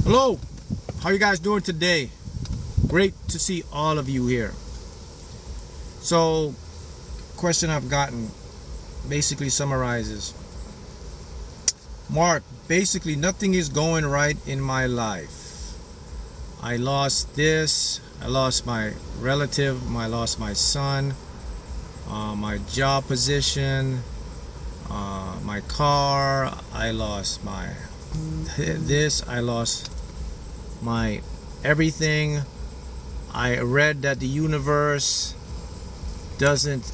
Hello, how you guys doing today? Great to see all of you here. So, question I've gotten basically summarizes, Mark, basically nothing is going right in my life. I lost this, I lost my relative, I lost my son, my job position, my car, I lost my this, I lost my everything. I read that the universe doesn't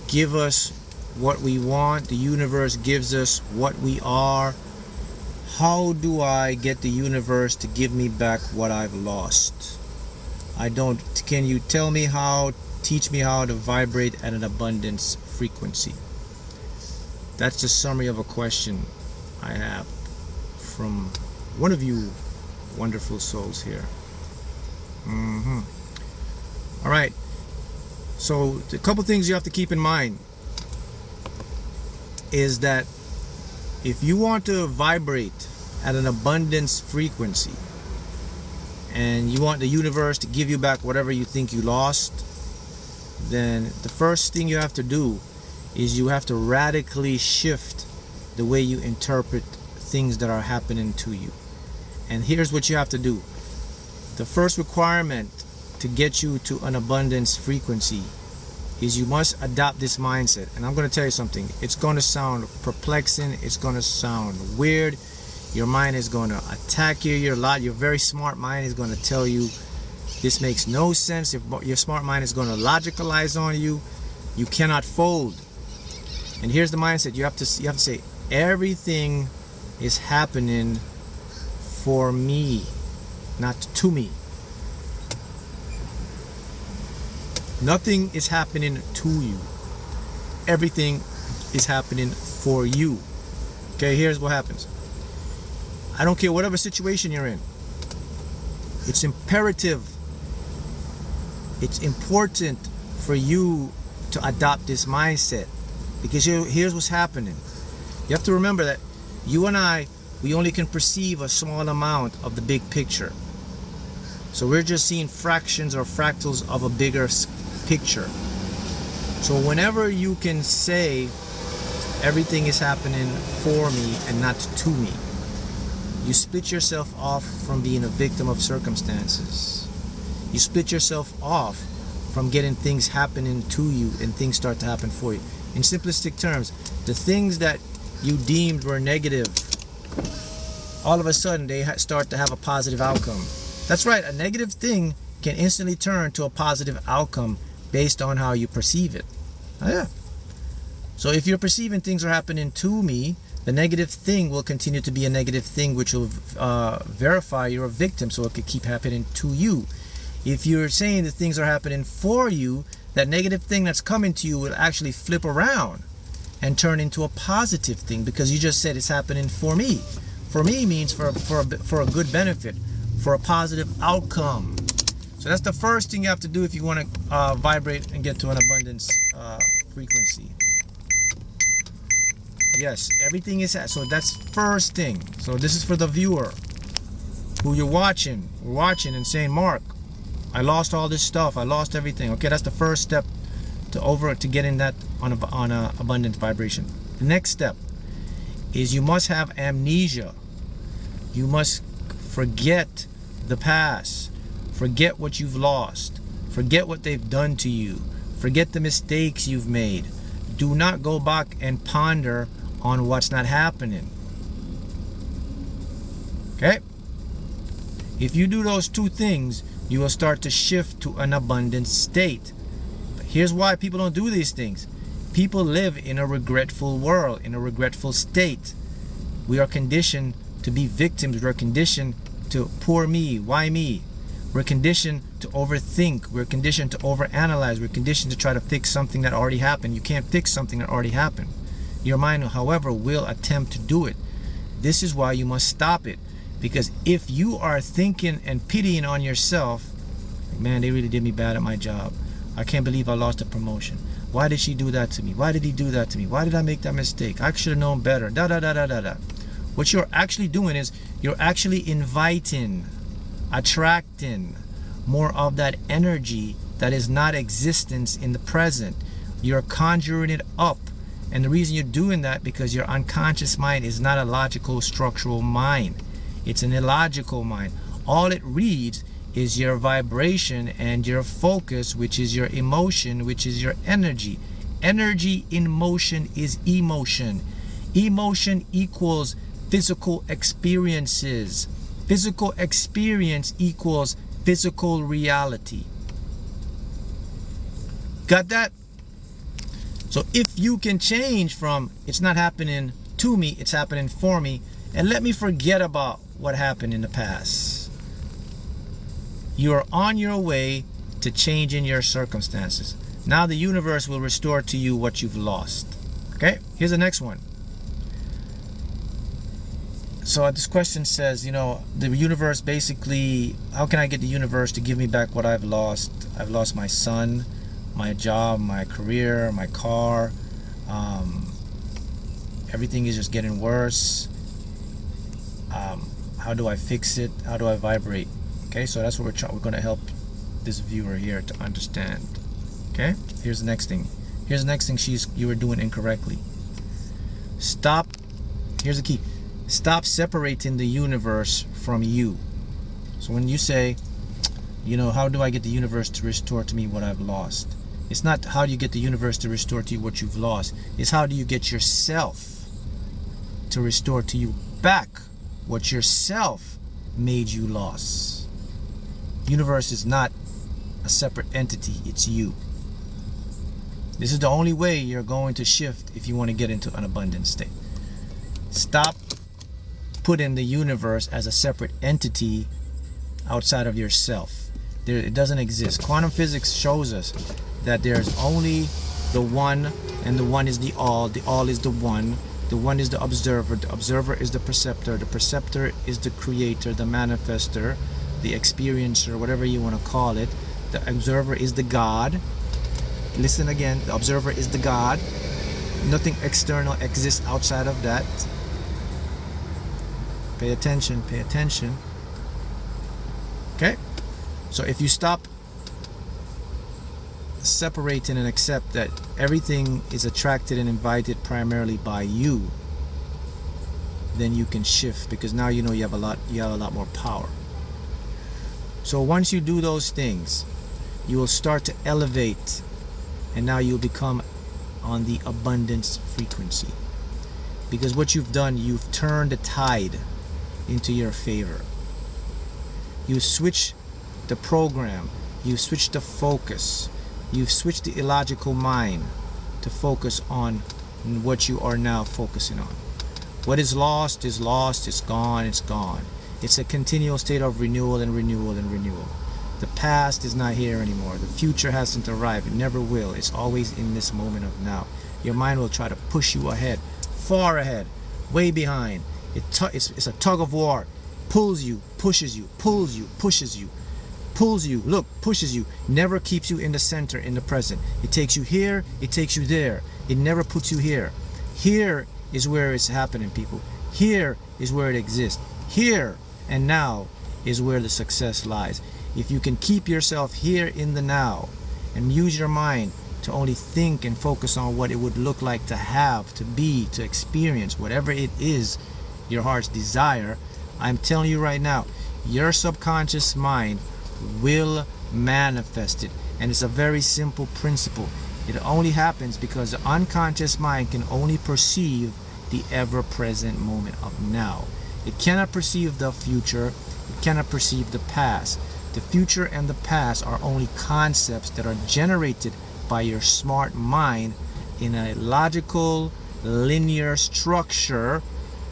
give us what we want. The universe gives us what we are. How do I get the universe to give me back what I've lost? I don't. Can you tell me how? Teach me how to vibrate at an abundance frequency. That's the summary of a question I have from one of you wonderful souls here. All right, so a couple things you have to keep in mind is that if you want to vibrate at an abundance frequency and you want the universe to give you back whatever you think you lost, then the first thing you have to do is you have to radically shift the way you interpret things that are happening to you. And here's what you have to do. The first requirement to get you to an abundance frequency is you must adopt this mindset. And I'm going to tell you something. It's going to sound perplexing. It's going to sound weird. Your mind is going to attack you. Your very smart mind is going to tell you this makes no sense. Your smart mind is going to logicalize on you. You cannot fold. And here's the mindset. You have to say everything is happening for me, not to me. Nothing is happening to you. Everything is happening for you. Okay, here's what happens. I don't care whatever situation you're in. It's imperative. It's important for you to adopt this mindset, because here's what's happening. You have to remember that you and I, we only can perceive a small amount of the big picture. So we're just seeing fractions or fractals of a bigger picture. So whenever you can say everything is happening for me and not to me, you split yourself off from being a victim of circumstances. You split yourself off from getting things happening to you and things start to happen for you. In simplistic terms, the things that you deemed were negative, all of a sudden they start to have a positive outcome. That's right, a negative thing can instantly turn to a positive outcome based on how you perceive it. Oh, yeah. So if you're perceiving things are happening to me, the negative thing will continue to be a negative thing, which will verify you're a victim, so it could keep happening to you. If you're saying that things are happening for you, that negative thing that's coming to you will actually flip around and turn into a positive thing, because you just said it's happening for me. For me means for a good benefit, for a positive outcome. So that's the first thing you have to do if you want to vibrate and get to an abundance frequency. Yes, everything is so that's first thing. So this is for the viewer who you're watching. We're watching and saying, Mark, I lost all this stuff. I lost everything. Okay, that's the first step to getting that on a abundant vibration. The next step is you must have amnesia. You must forget the past. Forget what you've lost. Forget what they've done to you. Forget the mistakes you've made. Do not go back and ponder on what's not happening. Okay? If you do those two things, you will start to shift to an abundant state. But here's why people don't do these things. People live in a regretful world, in a regretful state. We are conditioned to be victims. We're conditioned to poor me, why me? We're conditioned to overthink. We're conditioned to overanalyze. We're conditioned to try to fix something that already happened. You can't fix something that already happened. Your mind, however, will attempt to do it. This is why you must stop it. Because if you are thinking and pitying on yourself, man, they really did me bad at my job. I can't believe I lost a promotion. Why did she do that to me? Why did he do that to me? Why did I make that mistake? I should have known better. Da da da da da da. What you're actually doing is you're actually inviting, attracting more of that energy that is not existence in the present. You're conjuring it up. And the reason you're doing that, because your unconscious mind is not a logical, structural mind. It's an illogical mind. All it reads is your vibration and your focus, which is your emotion, which is your energy. Energy in motion is emotion. Emotion equals physical experiences. Physical experience equals physical reality. Got that? So if you can change from it's not happening to me, it's happening for me, and let me forget about what happened in the past, you are on your way to changing your circumstances. Now the universe will restore to you what you've lost. Okay, here's the next one. So this question says, you know, the universe basically, how can I get the universe to give me back what I've lost? I've lost my son, my job, my career, my car. Everything is just getting worse. How do I fix it? How do I vibrate? Okay, so that's what we're going to help this viewer here to understand. Okay, here's the next thing. Here's the next thing you were doing incorrectly. Stop. Here's the key. Stop separating the universe from you. So when you say, you know, how do I get the universe to restore to me what I've lost? It's not how do you get the universe to restore to you what you've lost. It's how do you get yourself to restore to you back what yourself made you lose. Universe is not a separate entity. It's you. This is the only way you're going to shift if you want to get into an abundant state. Stop putting the universe as a separate entity outside of yourself. It doesn't exist. Quantum physics shows us that there's only the one, and the one is the all is the one is the observer is the perceptor is the creator, the manifester, the experiencer, whatever you want to call it. The observer is the God. Listen again, the observer is the God. Nothing external exists outside of that. Pay attention, pay attention. Okay? So if you stop separating and accept that everything is attracted and invited primarily by you, then you can shift, because now you know you have a lot more power. So once you do those things, you will start to elevate, and now you'll become on the abundance frequency. Because what you've done, you've turned the tide into your favor. You switch the program, you switch the focus, you've switched the illogical mind to focus on what you are now focusing on. What is lost is lost, it's gone, it's gone. It's a continual state of renewal and renewal and renewal. The past is not here anymore. The future hasn't arrived. It never will. It's always in this moment of now. Your mind will try to push you ahead, far ahead, way behind. It's a tug of war. Pulls you, pushes you, pulls you, pushes you, pulls you, look, pushes you, never keeps you in the center, in the present. It takes you here, it takes you there. It never puts you here. Here is where it's happening, people. Here is where it exists. Here and now is where the success lies. If you can keep yourself here in the now and use your mind to only think and focus on what it would look like to have, to be, to experience, whatever it is your heart's desire, I'm telling you right now, your subconscious mind will manifest it. And it's a very simple principle. It only happens because the unconscious mind can only perceive the ever-present moment of now. It cannot perceive the future. It cannot perceive the past. The future and the past are only concepts that are generated by your smart mind in a logical, linear structure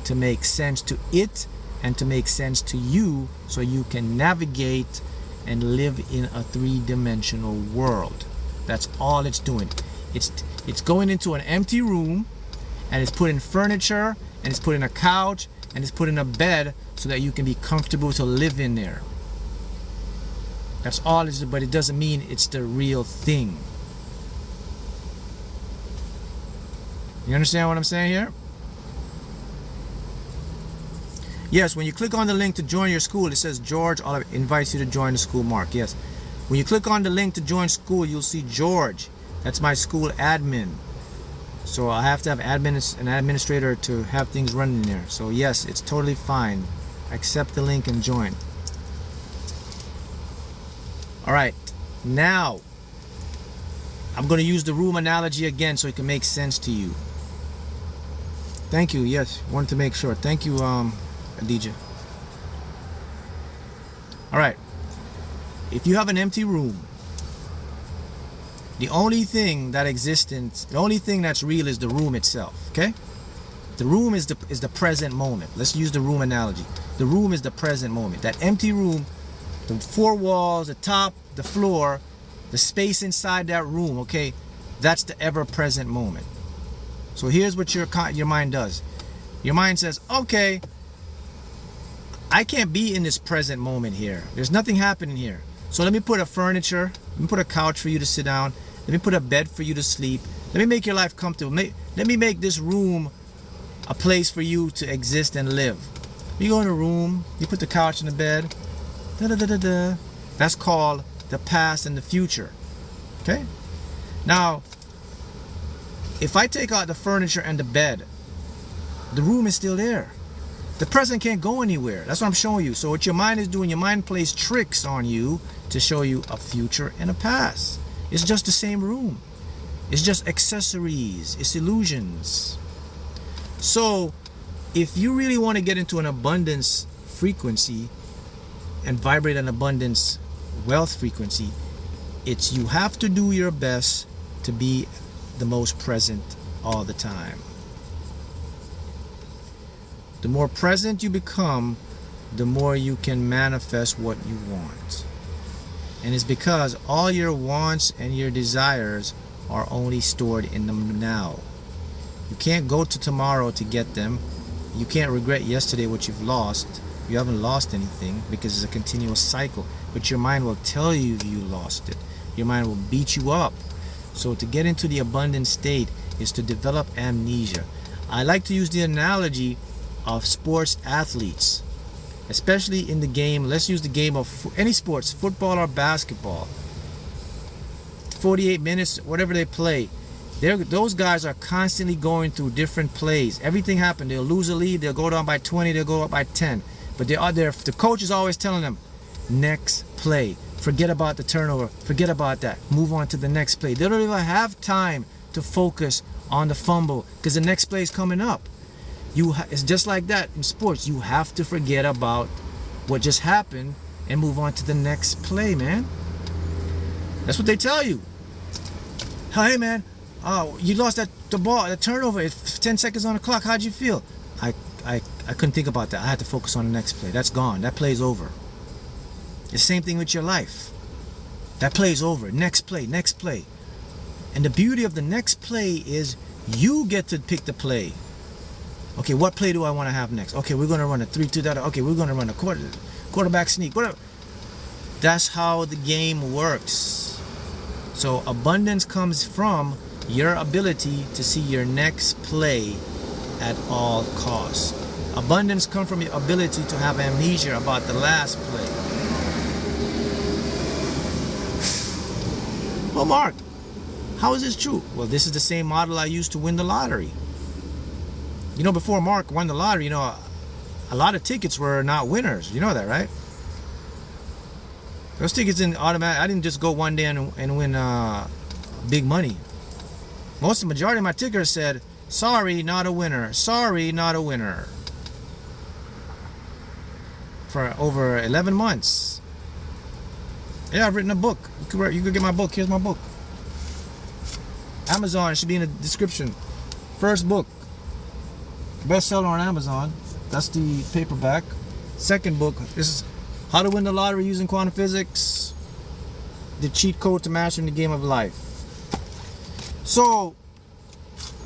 to make sense to it and to make sense to you, so you can navigate and live in a three-dimensional world. That's all it's doing. It's going into an empty room, and it's putting furniture, and it's putting a couch, and it's putting a bed so that you can be comfortable to live in there. That's all it is, but it doesn't mean it's the real thing. You understand what I'm saying here? Yes, when you click on the link to join your school, it says George invites you to join the school, Mark. Yes. When you click on the link to join school, you'll see George. That's my school admin. So I have to have an administrator to have things running there. So yes, it's totally fine. Accept the link and join. All right. Now, I'm going to use the room analogy again so it can make sense to you. Thank you. Yes, wanted to make sure. Thank you, Adija. All right. If you have an empty room, the only thing that's real is the room itself. Okay? The room is the present moment. Let's use the room analogy. The room is the present moment. That empty room, the four walls, the top, the floor, the space inside that room, okay, that's the ever-present moment. So here's what your mind does. Your mind says, okay, I can't be in this present moment here. There's nothing happening here. So let me put a furniture, let me put a couch for you to sit down, let me put a bed for you to sleep, let me make your life comfortable, let me make this room a place for you to exist and live. You go in a room, you put the couch in the bed, da-da-da-da-da. That's called the past and the future. Okay? Now, if I take out the furniture and the bed, the room is still there. The present can't go anywhere. That's what I'm showing you. So what your mind is doing, your mind plays tricks on you to show you a future and a past. It's just the same room. It's just accessories. It's illusions. So if you really want to get into an abundance frequency and vibrate an abundance wealth frequency, it's you have to do your best to be the most present all the time. The more present you become, the more you can manifest what you want. And it's because all your wants and your desires are only stored in the now. You can't go to tomorrow to get them. You can't regret yesterday what you've lost. You haven't lost anything because it's a continuous cycle. But your mind will tell you you lost it. Your mind will beat you up. So to get into the abundant state is to develop amnesia. I like to use the analogy of sports athletes, especially in the game. Let's use the game of any sports, football or basketball. 48 minutes, whatever they play. Those guys are constantly going through different plays. Everything happened. They'll lose a lead. They'll go down by 20. They'll go up by 10. But they are there. The coach is always telling them, next play. Forget about the turnover. Forget about that. Move on to the next play. They don't even have time to focus on the fumble because the next play is coming up. It's just like that in sports. You have to forget about what just happened and move on to the next play, man. That's what they tell you. Hey, man, you lost the ball, the turnover. It's 10 seconds on the clock. How'd you feel? I couldn't think about that. I had to focus on the next play. That's gone. That play's over. The same thing with your life. That play's over. Next play, next play. And the beauty of the next play is you get to pick the play. Okay, what play do I want to have next? Okay, we're going to run a 3-2. Okay, we're going to run a quarterback sneak. Whatever. That's how the game works. So abundance comes from your ability to see your next play at all costs. Abundance comes from your ability to have amnesia about the last play. Well, Mark, how is this true? Well, this is the same model I used to win the lottery. You know, before Mark won the lottery, you know, a lot of tickets were not winners. You know that, right? Those tickets didn't automatic. I didn't just go one day and win big money. The majority of my tickers said, sorry, not a winner. Sorry, not a winner. For over 11 months. Yeah, I've written a book. You could get my book. Here's my book. Amazon, it should be in the description. First book. Bestseller on Amazon. That's the paperback. Second book. This is How to Win the Lottery Using Quantum Physics. The cheat code to mastering the game of life. So,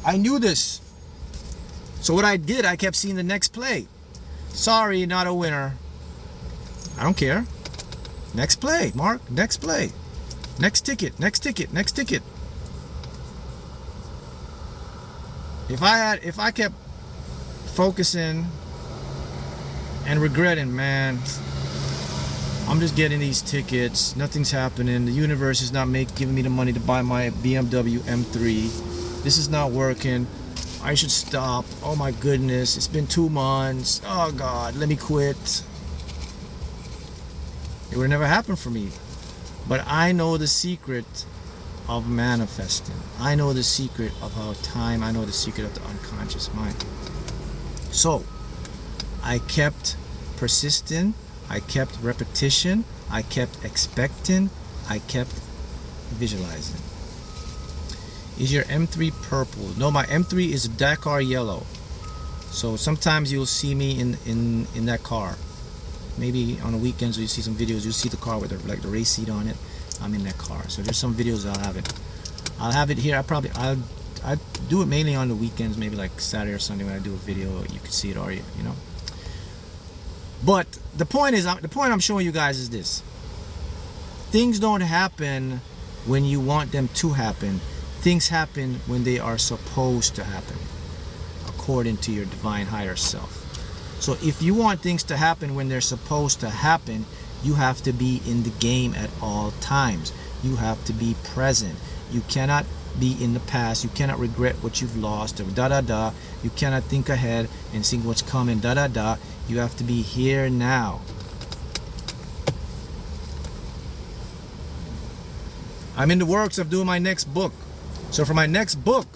I knew this. So what I did, I kept seeing the next play. Sorry, not a winner. I don't care. Next play, Mark. Next play. Next ticket. Next ticket. Next ticket. If I kept focusing and regretting, man, I'm just getting these tickets, nothing's happening, the universe is not giving me the money to buy my BMW M3, this is not working, I should stop, oh my goodness, it's been 2 months, oh God, let me quit. It would never happen for me. But I know the secret of manifesting. I know the secret of how time, I know the secret of the unconscious mind. So, I kept persisting, I kept repetition, I kept expecting, I kept visualizing. Is your M3 purple? No, my M3 is Dakar yellow. So sometimes you'll see me in that car. Maybe on the weekends you see some videos, you'll see the car with the race seat on it. I'm in that car. So there's some videos I'll have it. I'll have it here. I do it mainly on the weekends, maybe like Saturday or Sunday when I do a video. You can see it already, you know. But the point I'm showing you guys is this: things don't happen when you want them to happen. Things happen when they are supposed to happen, according to your divine higher self. So if you want things to happen when they're supposed to happen, you have to be in the game at all times. You have to be present. You cannot be in the past. You cannot regret what you've lost, or da-da-da. You cannot think ahead and see what's coming, da-da-da. You have to be here now. I'm in the works of doing my next book. So for my next book,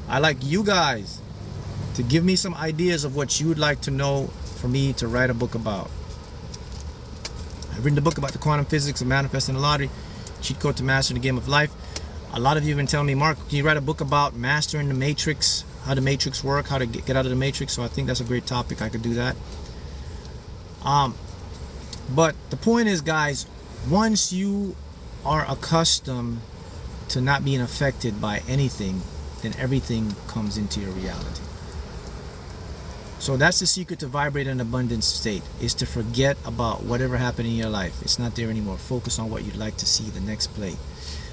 I like you guys to give me some ideas of what you would like to know for me to write a book about. I've written a book about the quantum physics of manifesting the lottery, cheat code to master the game of life. A lot of you have been telling me, Mark, can you write a book about mastering the matrix, how the matrix work, how to get out of the matrix? So I think that's a great topic. I could do that. But the point is, guys, once you are accustomed to not being affected by anything, then everything comes into your reality. So that's the secret to vibrate in an abundant state, is to forget about whatever happened in your life. It's not there anymore. Focus on what you'd like to see, the next play.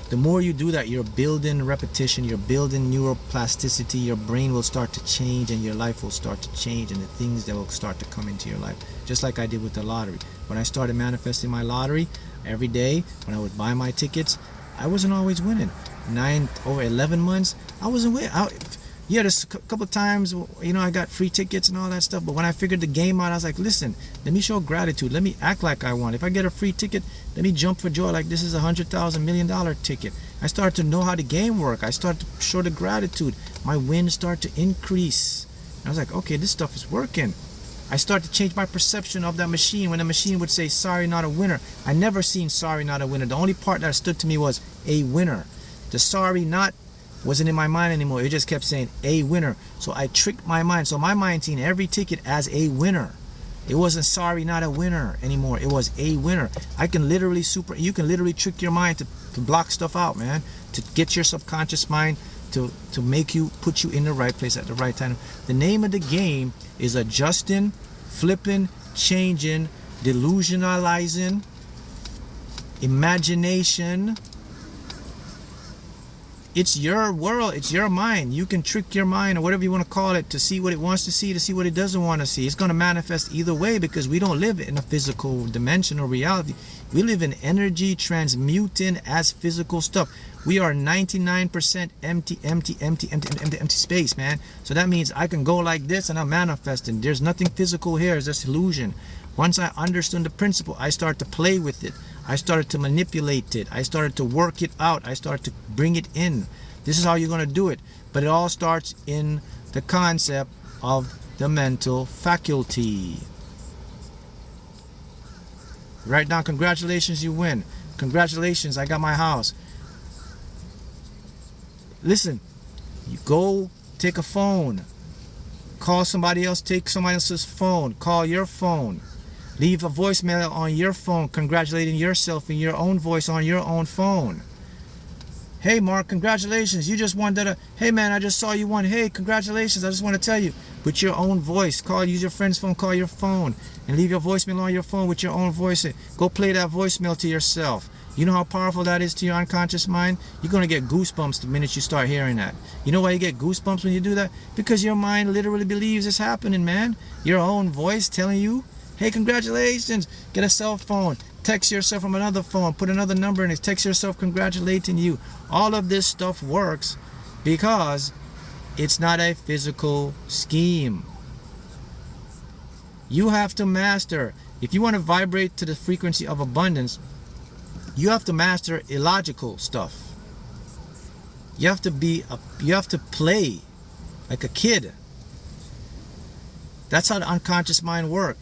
The more you do that, you're building repetition, you're building neuroplasticity, your brain will start to change and your life will start to change, and the things that will start to come into your life. Just like I did with the lottery. When I started manifesting my lottery, every day when I would buy my tickets, I wasn't always winning. Over 11 months, I wasn't winning. Yeah, there's a couple of times, you know, I got free tickets and all that stuff. But when I figured the game out, I was like, listen, let me show gratitude. Let me act like I won. If I get a free ticket, let me jump for joy like this is $100,000 $1 million ticket. I started to know how the game worked. I started to show the gratitude. My wins started to increase. I was like, okay, this stuff is working. I started to change my perception of that machine. When the machine would say, sorry, not a winner, I never seen sorry, not a winner. The only part that stood to me was a winner. The sorry, not wasn't in my mind anymore. It just kept saying a winner. So I tricked my mind. So my mind seen every ticket as a winner. It wasn't sorry, not a winner anymore. It was a winner. You can literally trick your mind to block stuff out, man. To get your subconscious mind to make you, put you in the right place at the right time. The name of the game is adjusting, flipping, changing, delusionalizing, imagination. It's your world, it's your mind. You can trick your mind, or whatever you want to call it, to see what it wants to see, to see what it doesn't want to see. It's going to manifest either way, because we don't live in a physical dimension or reality. We live in energy transmuting as physical stuff. We are 99% empty space, man. So that means I can go like this and I'm manifesting. There's nothing physical here, it's just illusion. Once I understood the principle, I started to play with it. I started to manipulate it. I started to work it out. I started to bring it in. This is how you're going to do it. But it all starts in the concept of the mental faculty. Right now, congratulations, you win. Congratulations, I got my house. Listen, you go take a phone. Call somebody else, take somebody else's phone. Call your phone. Leave a voicemail on your phone congratulating yourself in your own voice on your own phone. Hey Mark, congratulations, you just won that. Hey man, I just saw you won. Hey, congratulations, I just want to tell you. With your own voice. Use your friend's phone, call your phone. And leave your voicemail on your phone with your own voice. Go play that voicemail to yourself. You know how powerful that is to your unconscious mind? You're going to get goosebumps the minute you start hearing that. You know why you get goosebumps when you do that? Because your mind literally believes it's happening, man. Your own voice telling you Hey, congratulations. Get a cell phone. Text yourself from another phone. Put another number in it. Text yourself congratulating you. All of this stuff works because it's not a physical scheme. You have to master. If you want to vibrate to the frequency of abundance, you have to master illogical stuff. You have to play like a kid. That's how the unconscious mind works.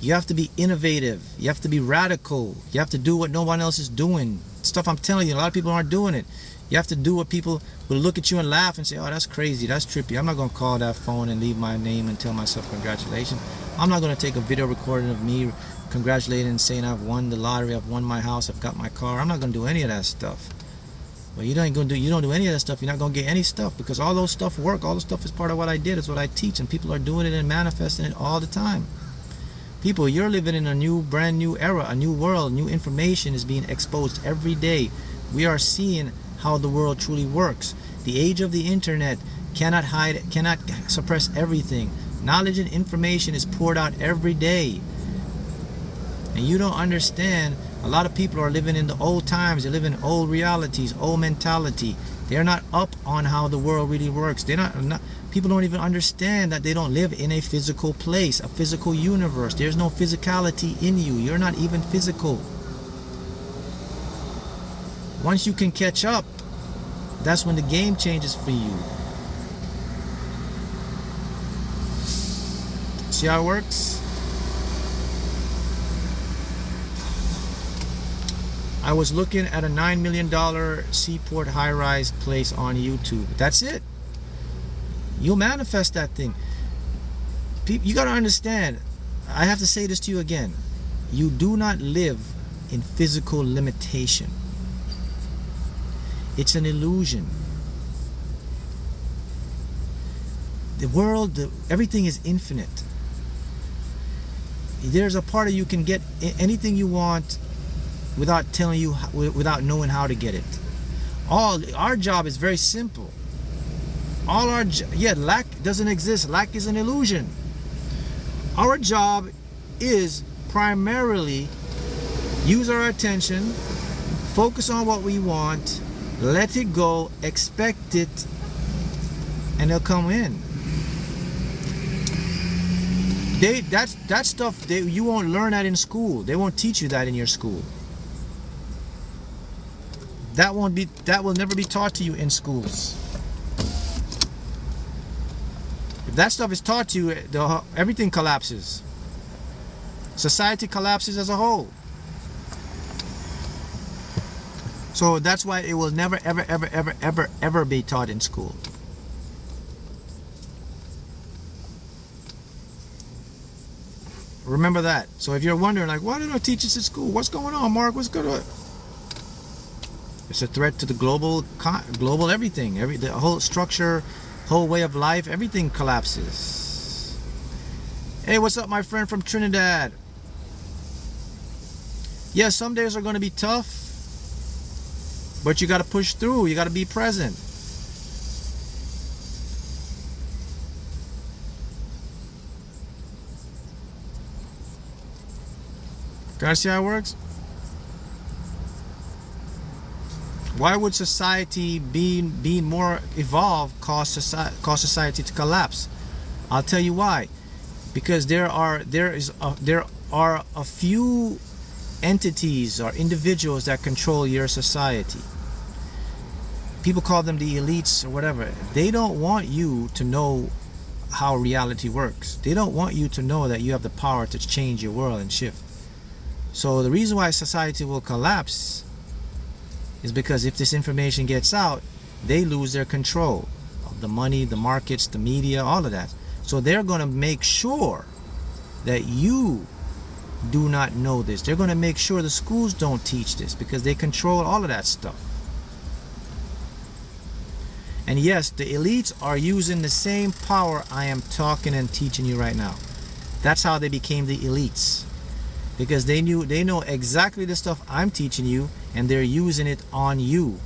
You have to be innovative. You have to be radical. You have to do what no one else is doing. Stuff I'm telling you, a lot of people aren't doing it. You have to do what people will look at you and laugh and say, oh, that's crazy, that's trippy. I'm not going to call that phone and leave my name and tell myself congratulations. I'm not going to take a video recording of me congratulating and saying I've won the lottery, I've won my house, I've got my car. I'm not going to do any of that stuff. Well, you don't do any of that stuff, you're not going to get any stuff, because all those stuff work. All the stuff is part of what I did. It's what I teach, and people are doing it and manifesting it all the time. People, you're living in a brand new era, a new world. New information is being exposed every day. We are seeing how the world truly works. The age of the internet cannot hide, cannot suppress everything. Knowledge and information is poured out every day. And you don't understand, a lot of people are living in the old times. They live in old realities, old mentality. They're not up on how the world really works. People don't even understand that they don't live in a physical place, a physical universe. There's no physicality in you. You're not even physical. Once you can catch up, that's when the game changes for you. See how it works? I was looking at a $9 million seaport high-rise place on YouTube. That's it. You'll manifest that thing. You got to understand, I have to say this to you again. You do not live in physical limitation. It's an illusion. The world, everything is infinite. There's a part of you can get anything you want without telling you, without knowing how to get it. Our job is very simple. Lack doesn't exist. Lack is an illusion. Our job is primarily use our attention, focus on what we want, let it go, expect it, and it'll come in. That stuff you won't learn that in school. They won't teach you that in your school. That will never be taught to you in schools. If that stuff is taught to you, everything collapses. Society collapses as a whole. So that's why it will never, ever, ever, ever, ever, ever be taught in school. Remember that. So if you're wondering, like, why don't I teach this at school? What's going on, Mark? What's going on? It's a threat to the global everything. The whole structure, whole way of life, everything collapses. Hey, what's up, my friend from Trinidad? Yeah, some days are going to be tough, but you got to push through. You got to be present. Gotta see how it works. Why would society being more evolved cause society to collapse? I'll tell you why. Because there are a few entities or individuals that control your society. People call them the elites or whatever. They don't want you to know how reality works. They don't want you to know that you have the power to change your world and shift. So the reason why society will collapse is because if this information gets out, they lose their control of the money, the markets, the media, all of that. So they're going to make sure that you do not know this. They're going to make sure the schools don't teach this because they control all of that stuff. And yes, the elites are using the same power I am talking and teaching you right now. That's how they became the elites. Because they know exactly the stuff I'm teaching you, and they're using it on you.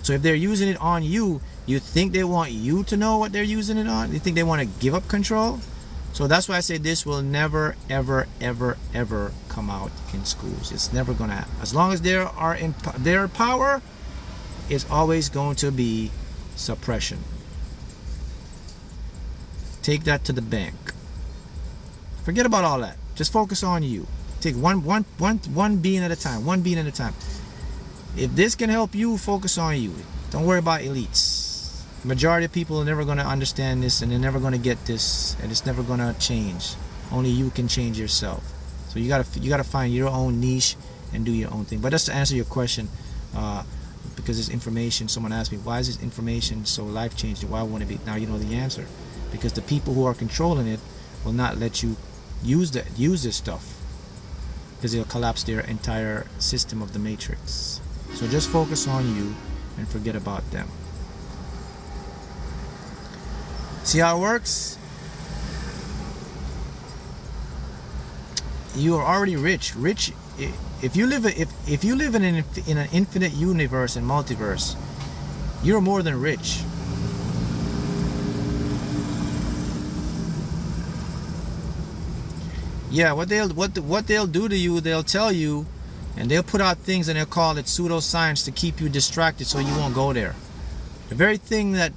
So if they're using it on you, you think they want you to know what they're using it on? You think they want to give up control? So that's why I say this will never, ever, ever, ever come out in schools. It's never going to happen. As long as there are in their power, it's always going to be suppression. Take that to the bank. Forget about all that. Just focus on you. Take one being at a time. One being at a time. If this can help you, focus on you. Don't worry about elites. The majority of people are never going to understand this, and they're never going to get this, and it's never going to change. Only you can change yourself. So you gotta find your own niche and do your own thing. But that's to answer your question, because this information. Someone asked me, why is this information so life changing? Why won't it be? Now you know the answer. Because the people who are controlling it will not let you use this stuff, because it'll collapse their entire system of the matrix. So just focus on you and forget about them. See how it works? You are already rich. Rich. If you live in an infinite universe and multiverse, you're more than rich. Yeah, what they'll do to you, they'll tell you, and they'll put out things and they'll call it pseudoscience to keep you distracted so you won't go there. The very thing that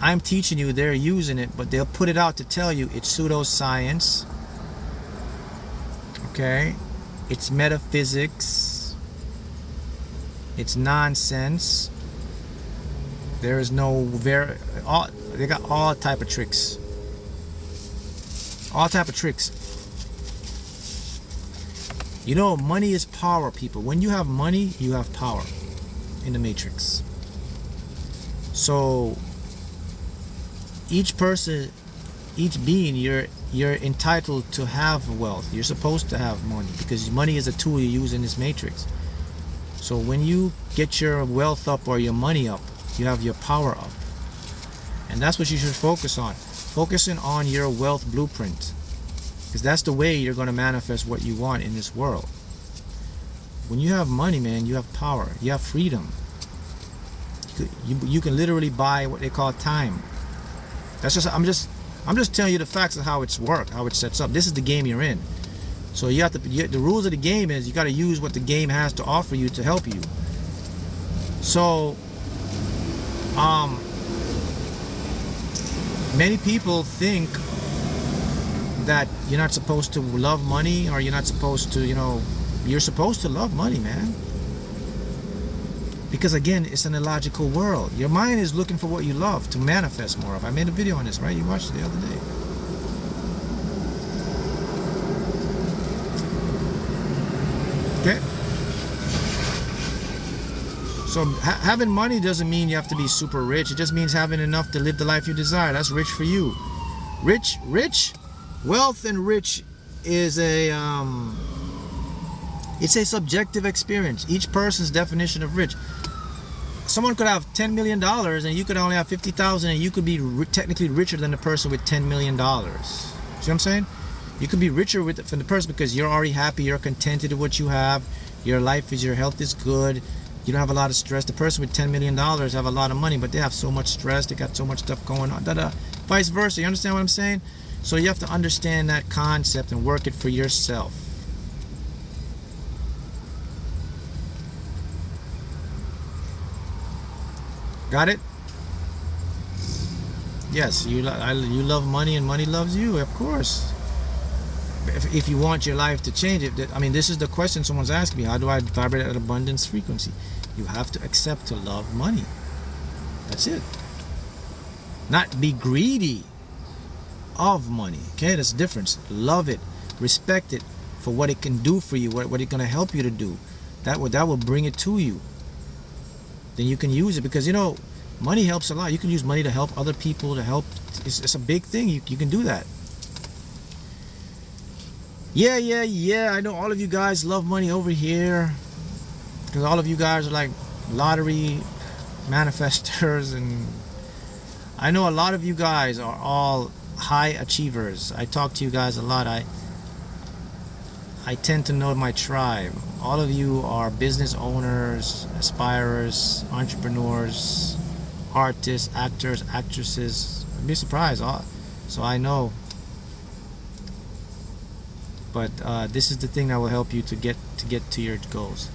I'm teaching you, they're using it, but they'll put it out to tell you it's pseudoscience. Okay? It's metaphysics. It's nonsense. There is no they got all type of tricks. All type of tricks. You know, money is power, people. When you have money, you have power in the matrix. So each person, each being, you're entitled to have wealth. You're supposed to have money, because money is a tool you use in this matrix. So when you get your wealth up or your money up, you have your power up. And that's what you should focus on. Focusing on your wealth blueprint, because that's the way you're going to manifest what you want in this world. When you have money, man, you have power. You have freedom. You can literally buy what they call time. That's just I'm just telling you the facts of how it's worked, how it sets up. This is the game you're in. So you have to. The rules of the game is you got to use what the game has to offer you to help you. So, many people think that you're not supposed to love money, or you're not supposed to, you're supposed to love money, man. Because again, it's an illogical world. Your mind is looking for what you love to manifest more of. I made a video on this, right? You watched it the other day. Okay. So having money doesn't mean you have to be super rich. It just means having enough to live the life you desire. That's rich for you. Rich, wealth and rich is it's a subjective experience. Each person's definition of rich. Someone could have $10 million and you could only have 50,000, and you could be technically richer than the person with $10 million. See what I'm saying? You could be richer from the person because you're already happy, you're contented with what you have, your health is good, you don't have a lot of stress. The person with $10 million have a lot of money, but they have so much stress, they got so much stuff going on, vice versa. You understand what I'm saying? So you have to understand that concept and work it for yourself. Got it? Yes, you love money and money loves you, of course. If you want your life to change, this is the question someone's asking me. How do I vibrate at abundance frequency? You have to accept to love money. That's it. Not be greedy of money. Okay, that's the difference. Love it, respect it for what it can do for you, what it's going to help you to do. That will bring it to you. Then you can use it, because money helps a lot. You can use money to help other people, to help. It's a big thing. You can do that. Yeah. I know all of you guys love money over here, because all of you guys are like lottery manifestors, and I know a lot of you guys are all high achievers. I talk to you guys a lot. I tend to know my tribe. All of you are business owners, aspirers, entrepreneurs, artists, actors, actresses. I'd be surprised. So I know but this is the thing that will help you to get to your goals.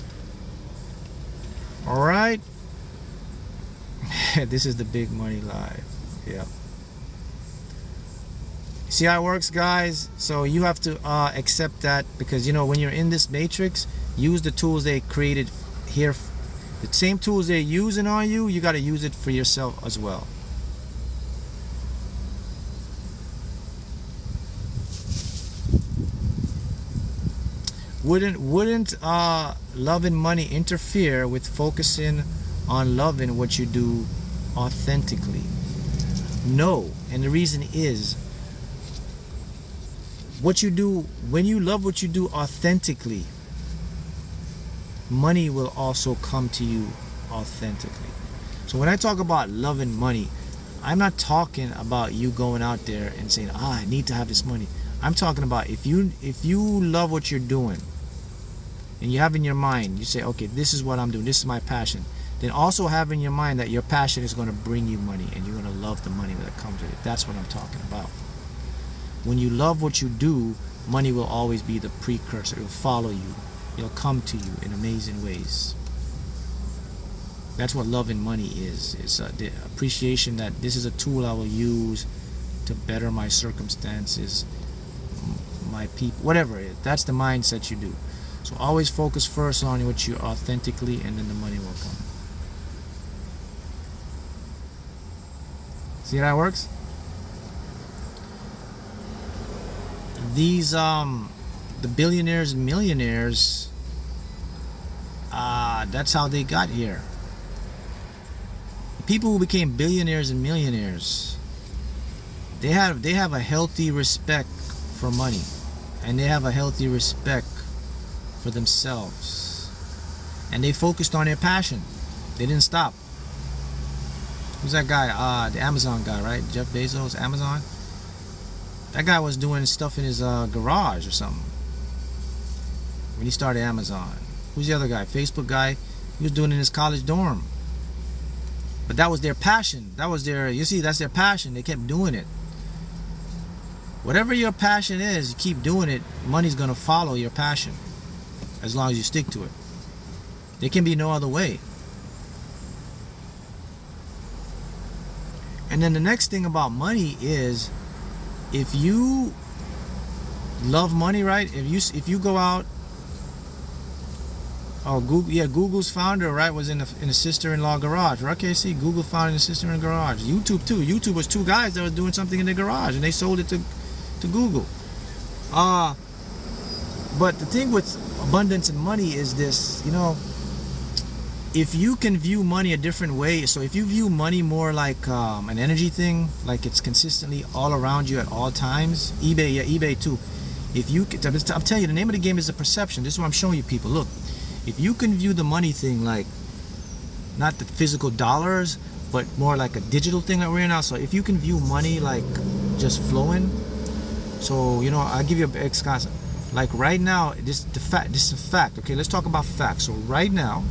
All right. This is the big money live. Yeah. See how it works, guys? So you have to accept that, because you know, when you're in this matrix, use the tools they created here. The same tools they're using on you, you got to use it for yourself as well. Wouldn't love and money interfere with focusing on loving what you do authentically? No. And the reason is, what you do, when you love what you do authentically, money will also come to you authentically. So when I talk about love and money, I'm not talking about you going out there and saying, I need to have this money. I'm talking about if you love what you're doing, and you have in your mind, you say, okay, this is what I'm doing, this is my passion, then also have in your mind that your passion is going to bring you money, and you're going to love the money that comes with it. That's what I'm talking about. When you love what you do, money will always be the precursor. It will follow you. It'll come to you in amazing ways. That's what love and money is. It's the appreciation that this is a tool I will use to better my circumstances, my people, whatever it is. That's the mindset you do. So always focus first on what you authentically, and then the money will come. See how that works? These the billionaires and millionaires, that's how they got here. The people who became billionaires and millionaires, they have a healthy respect for money, and they have a healthy respect for themselves, and they focused on their passion. They didn't stop. Who's that guy? The Amazon guy, right? Jeff Bezos, Amazon. That guy was doing stuff in his garage or something when he started Amazon. Who's the other guy? Facebook guy. He was doing it in his college dorm. But that was their passion. That was their, you see, that's their passion. They kept doing it. Whatever your passion is, you keep doing it. Money's going to follow your passion as long as you stick to it. There can be no other way. And then the next thing about money is, if you love money, right? If you go out, Google's founder, right, was in a sister-in-law garage. Right? Okay, see, Google founded a sister-in-law garage. YouTube too. YouTube was two guys that were doing something in the garage, and they sold it to Google. But the thing with abundance and money is this, you know, if you can view money a different way, so if you view money more like an energy thing, like it's consistently all around you at all times, eBay too. If you, I'm telling you, the name of the game is the perception. This is what I'm showing you, people. Look, if you can view the money thing like not the physical dollars, but more like a digital thing that we're in now. So if you can view money like just flowing, so you know, I'll give you a big concept. Like right now, this is a fact. Okay, let's talk about facts. So right now,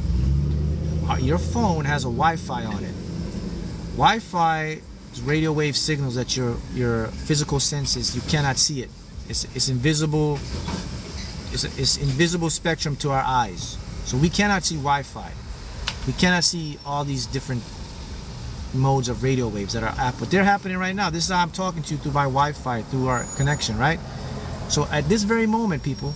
your phone has a Wi-Fi on it. Wi-Fi is radio wave signals that your physical senses, you cannot see it. It's invisible. It's invisible spectrum to our eyes. So we cannot see Wi-Fi. We cannot see all these different modes of radio waves that are up, but they're happening right now. This is how I'm talking to you through my Wi-Fi, through our connection, right? So at this very moment, people,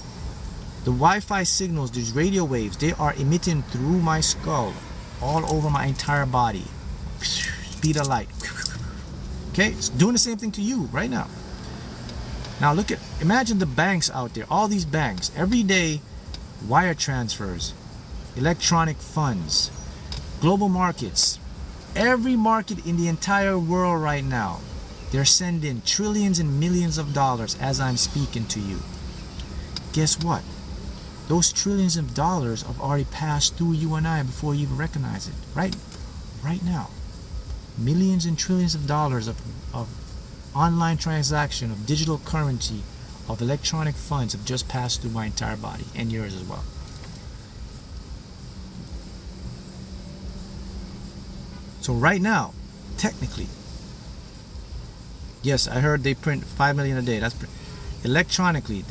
the Wi-Fi signals, these radio waves, they are emitting through my skull, all over my entire body. Speed of light. Okay, it's doing the same thing to you right now. Now look at, imagine the banks out there, all these banks, every day, wire transfers, electronic funds, global markets, every market in the entire world right now, they're sending trillions and millions of dollars as I'm speaking to you. Guess what? Those trillions of dollars have already passed through you and I before you even recognize it. Right now. Millions and trillions of dollars of online transaction, of digital currency, of electronic funds have just passed through my entire body, and yours as well. So right now, technically, yes, I heard they print 5 million a day. That's electronically.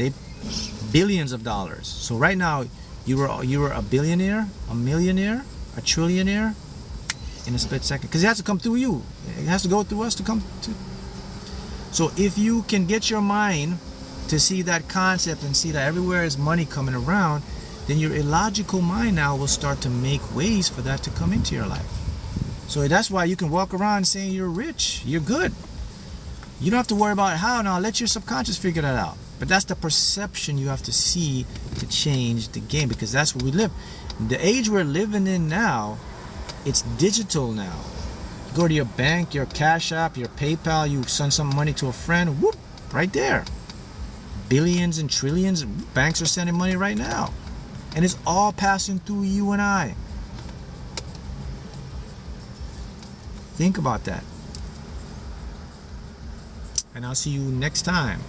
billions of dollars. So right now, you were a billionaire, a millionaire, a trillionaire in a split second. Because it has to come through you. It has to go through us to come to. So if you can get your mind to see that concept and see that everywhere is money coming around, then your illogical mind now will start to make ways for that to come into your life. So that's why you can walk around saying you're rich, you're good. You don't have to worry about how. Now let your subconscious figure that out. But that's the perception you have to see to change the game, because that's where we live. The age we're living in now, it's digital now. You go to your bank, your Cash App, your PayPal, you send some money to a friend, whoop, right there. Billions and trillions, banks are sending money right now. And it's all passing through you and I. Think about that. And I'll see you next time.